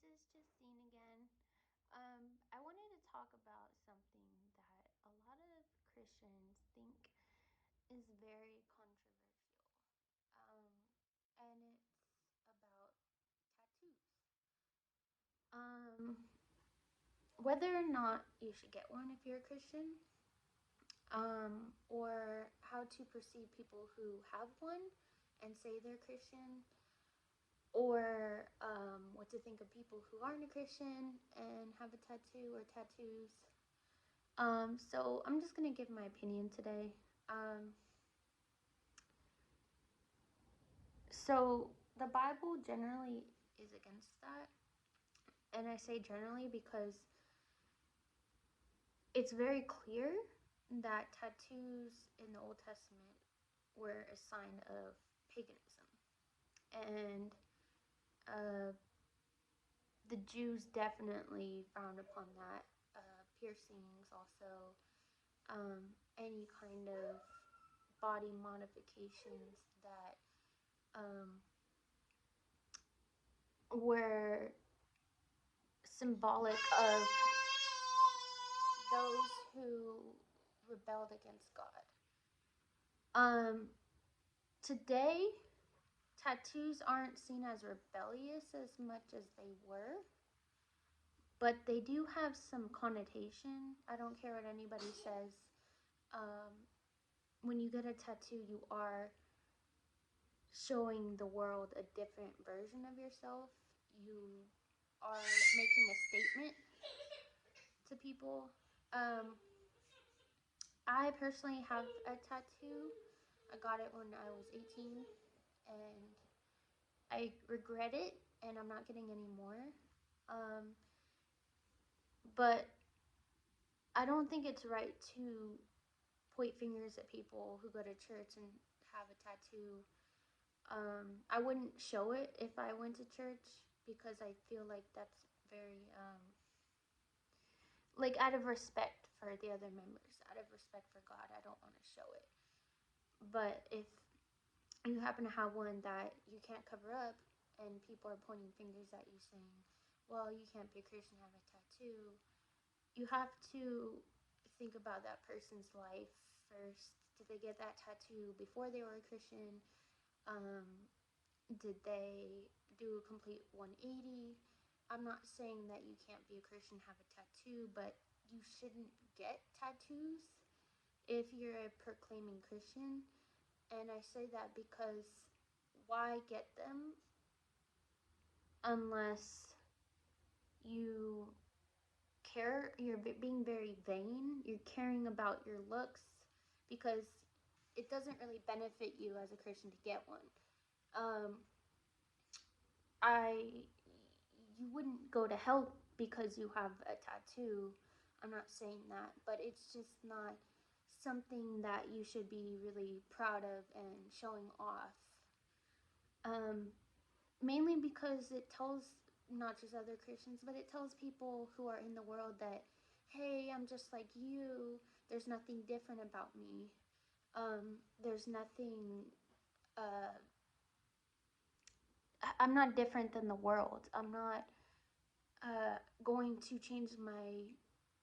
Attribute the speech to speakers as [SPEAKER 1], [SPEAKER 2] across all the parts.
[SPEAKER 1] is Justine again. I wanted to talk about something that a lot of Christians think is very controversial. Um, and it's about tattoos. Um, whether or not you should get one if you're a Christian, or how to perceive people who have one and say they're Christian, or what to think of people who aren't a Christian and have a tattoo or tattoos. So I'm just gonna give my opinion today. Um, so the Bible generally is against that, and I say generally because it's very clear that tattoos in the Old Testament were a sign of paganism, and uh, the Jews definitely frowned upon that. Piercings, also, any kind of body modifications that were symbolic of those who rebelled against God. Um, Today, tattoos aren't seen as rebellious as much as they were, but they do have some connotation. I don't care what anybody says. Um, when you get a tattoo, you are showing the world a different version of yourself. You are making a statement to people. Um, I personally have a tattoo. I got it when I was 18 and I regret it and I'm not getting any more. Um, but I don't think it's right to point fingers at people who go to church and have a tattoo. I wouldn't show it if I went to church because I feel like that's very, like out of respect for the other members, out of respect for God, I don't want to show it. But if you happen to have one that you can't cover up and people are pointing fingers at you saying, well, you can't be a Christian and have a tattoo, you have to think about that person's life first. Did they get that tattoo before they were a Christian? Um, did they do a complete 180? I'm not saying that you can't be a Christian, have a tattoo, but you shouldn't get tattoos if you're a proclaiming Christian. And I say that because why get them unless you care? You're being very vain, you're caring about your looks, because it doesn't really benefit you as a Christian to get one. um I You wouldn't go to hell because you have a tattoo. I'm not saying that, but it's just not something that you should be really proud of and showing off. um Mainly because it tells not just other Christians, but it tells people who are in the world that, hey, I'm just like you. There's nothing different about me. There's nothing. Uh, I'm not different than the world. I'm not going to change my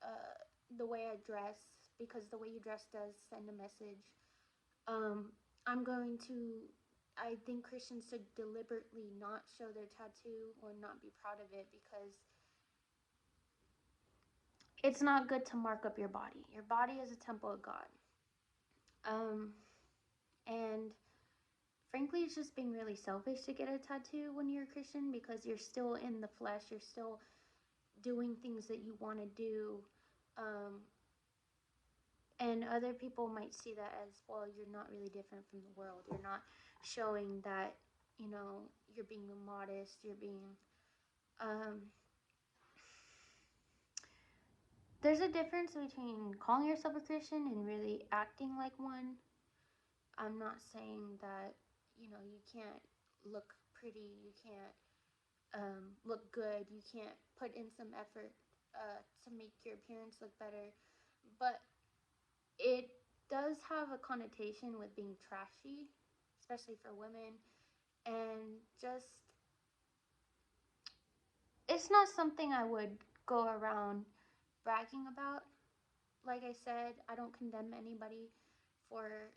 [SPEAKER 1] uh, the way I dress because the way you dress does send a message. Um, I'm going to. I think Christians should deliberately not show their tattoo or not be proud of it because it's not good to mark up your body. Your body is a temple of God. Um, and frankly, it's just being really selfish to get a tattoo when you're a Christian because you're still in the flesh. You're still doing things that you want to do. Um, and other people might see that as, well, you're not really different from the world. You're not showing that, you're being modest. You're being, um, there's a difference between calling yourself a Christian and really acting like one. I'm not saying that, you can't look pretty, you can't look good, you can't put in some effort to make your appearance look better, but it does have a connotation with being trashy, especially for women, and just it's not something I would go around bragging about. Like I said, I don't condemn anybody for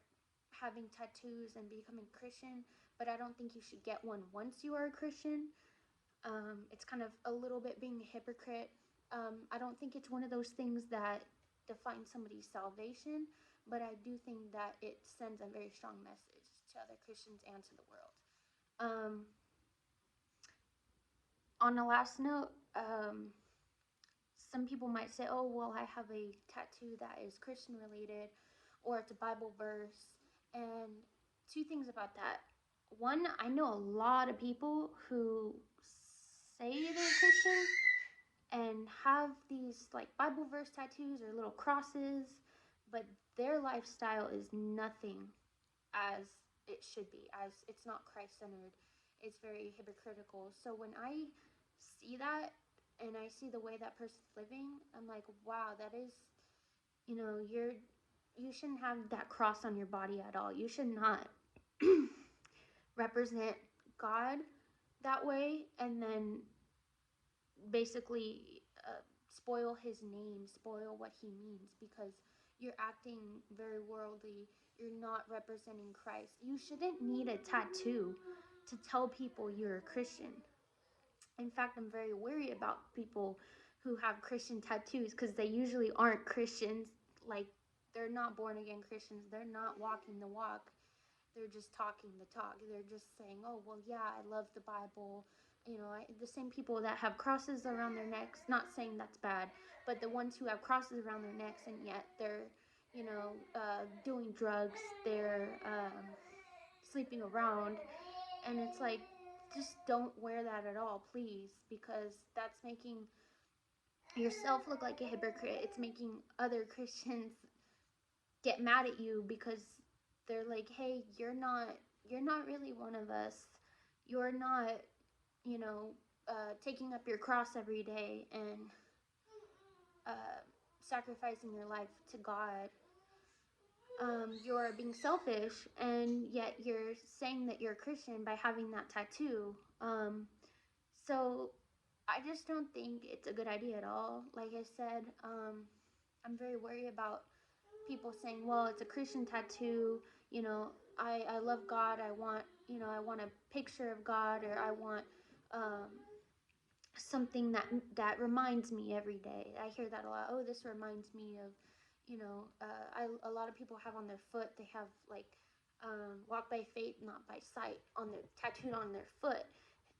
[SPEAKER 1] having tattoos and becoming Christian, but I don't think you should get one once you are a Christian. It's kind of a little bit being a hypocrite. I don't think it's one of those things that defines somebody's salvation, but I do think that it sends a very strong message to other Christians and to the world. On a last note, some people might say, oh, well, I have a tattoo that is Christian related or it's a Bible verse. And two things about that. One, I know a lot of people who say they're Christian and have these like Bible verse tattoos or little crosses, but their lifestyle is nothing as it should be, as it's not Christ centered. It's very hypocritical. So when I see that and I see the way that person's living, I'm like, wow, that is, you shouldn't have that cross on your body at all. You should not represent God that way and then basically spoil his name, spoil what he means, because you're acting very worldly. You're not representing Christ. You shouldn't need a tattoo to tell people you're a Christian. In fact, I'm very wary about people who have Christian tattoos because they usually aren't Christians. Like, they're not born again Christians. They're not walking the walk. They're just talking the talk. They're just saying, oh, well, yeah, I love the Bible. The same people that have crosses around their necks, not saying that's bad, but the ones who have crosses around their necks and yet they're, doing drugs, they're sleeping around. And it's like, just don't wear that at all, please, because that's making yourself look like a hypocrite. It's making other Christians get mad at you because they're like, hey, you're not really one of us. You're not, taking up your cross every day and sacrificing your life to God. You're being selfish, and yet you're saying that you're a Christian by having that tattoo. So I just don't think it's a good idea at all. Like I said, I'm very worried about people saying, well, it's a Christian tattoo, I love God, I want a picture of God, or I want something that reminds me every day. I hear that a lot. Oh, this reminds me of, a lot of people have on their foot, they have like walk by faith, not by sight on their tattooed on their foot.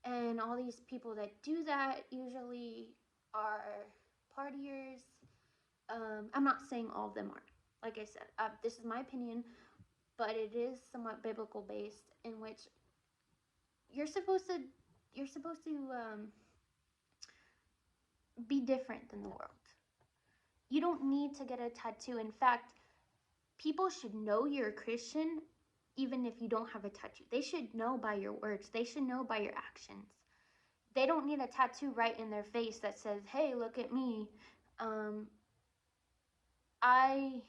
[SPEAKER 1] And all these people that do that usually are partiers. I'm not saying all of them are. Like I said, this is my opinion, but it is somewhat biblical based, in which you're supposed to be different than the world. You don't need to get a tattoo. In fact, people should know you're a Christian even if you don't have a tattoo. They should know by your words. They should know by your actions. They don't need a tattoo right in their face that says, hey, look at me. I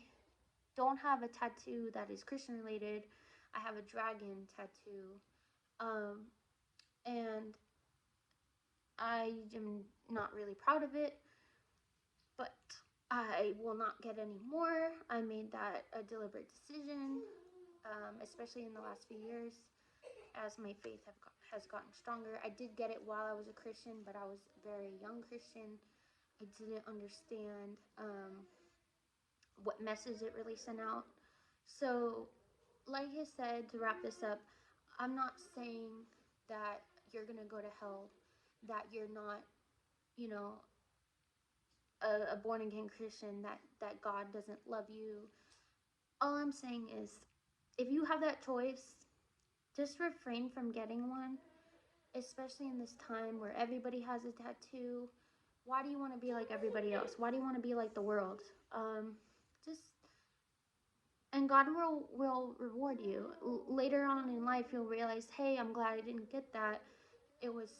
[SPEAKER 1] don't have a tattoo that is Christian related. I have a dragon tattoo. And I am not really proud of it, but I will not get any more. I made that a deliberate decision, especially in the last few years as my faith has gotten stronger. I did get it while I was a Christian, but I was a very young Christian. I didn't understand what message it really sent out. So, like I said, to wrap this up, I'm not saying that you're going to go to hell, that you're not, a born again Christian, that God doesn't love you. All I'm saying is, if you have that choice, just refrain from getting one, especially in this time where everybody has a tattoo. Why do you want to be like everybody else? Why do you want to be like the world? Just and God will reward you. Later on in life, you'll realize, hey, I'm glad I didn't get that. It was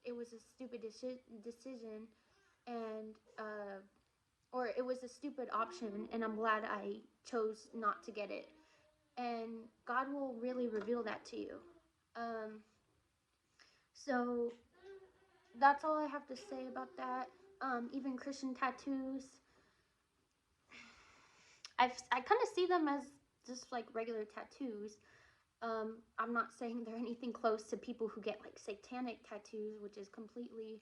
[SPEAKER 1] a stupid decision, and or it was a stupid option, and I'm glad I chose not to get it. And God will really reveal that to you. So that's all I have to say about that. Even Christian tattoos, I kind of see them as just like regular tattoos. I'm not saying they're anything close to people who get like satanic tattoos, which is completely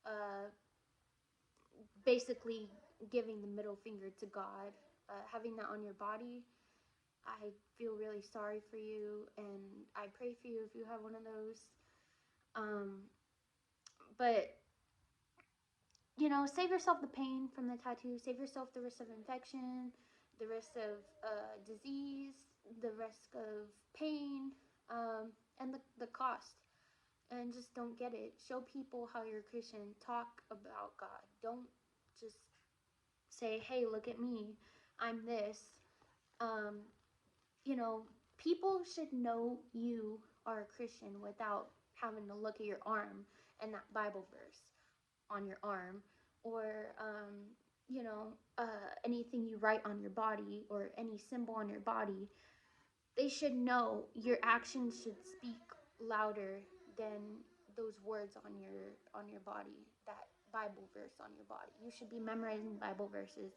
[SPEAKER 1] uh, basically giving the middle finger to God. Having that on your body, I feel really sorry for you, and I pray for you if you have one of those. Um, but save yourself the pain from the tattoo. Save yourself the risk of infection, the risk of disease, the risk of pain, and the cost. And just don't get it. Show people how you're a Christian. Talk about God. Don't just say, hey, look at me. I'm this. Um, you know, People should know you are a Christian without having to look at your arm and that Bible verse on your arm, or anything you write on your body or any symbol on your body. They should know. Your actions should speak louder than those words on your body, that Bible verse on your body. You should be memorizing Bible verses.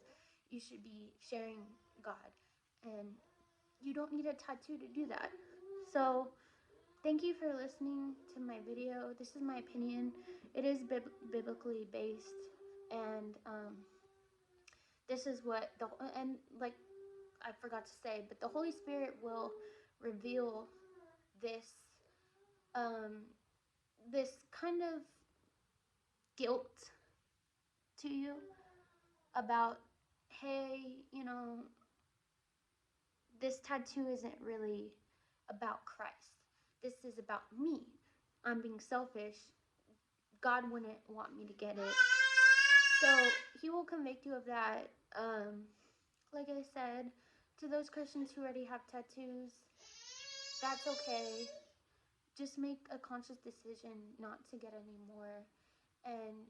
[SPEAKER 1] You should be sharing God, and you don't need a tattoo to do that. So thank you for listening to my video. This is my opinion. It is biblically based, and this is what the and like I forgot to say, but the Holy Spirit will reveal this um, this kind of guilt to you about, hey, this tattoo isn't really about Christ. This is about me. I'm being selfish. God wouldn't want me to get it. So he will convict you of that. Like I said, to those Christians who already have tattoos, that's okay. Just make a conscious decision not to get any more, and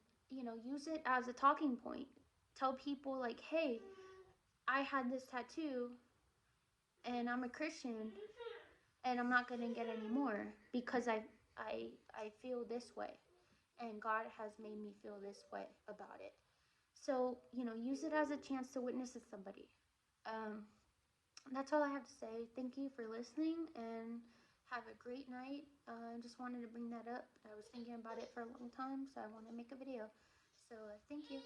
[SPEAKER 1] use it as a talking point. Tell people like, hey, I had this tattoo and I'm a Christian and I'm not gonna get any more because I feel this way, and God has made me feel this way about it. So use it as a chance to witness to somebody. um, that's all I have to say. Thank you for listening, and have a great night. I just wanted to bring that up. I was thinking about it for a long time, so I want to make a video. So thank you.